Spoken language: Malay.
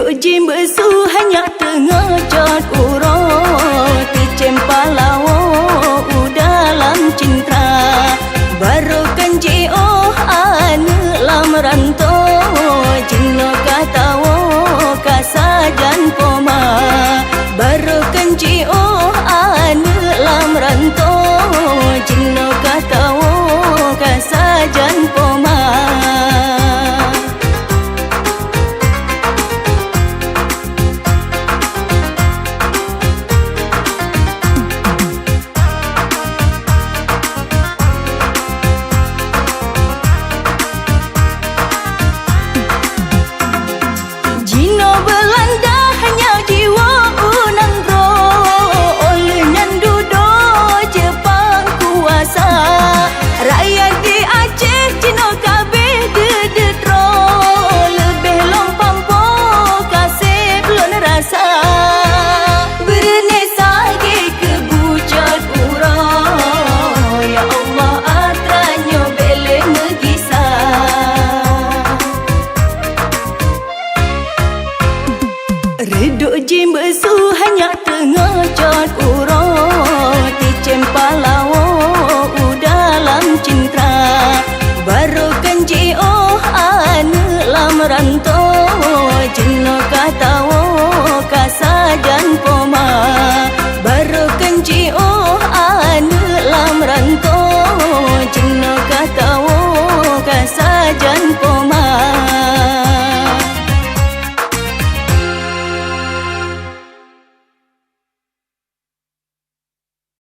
Reduk jim besu hanya tengah jod urut Ticem palawo dalam cinta Baru kenji oh ane lam ranto Jino katawo kasajan poma Baru kenji oh ane lam ranto Jino katawo kasajan poma Reduk jim besu hanya tengah jod urut Ticem palawo dalam cinta Baru kenji oh ane lam ranto Jino katawo kasajan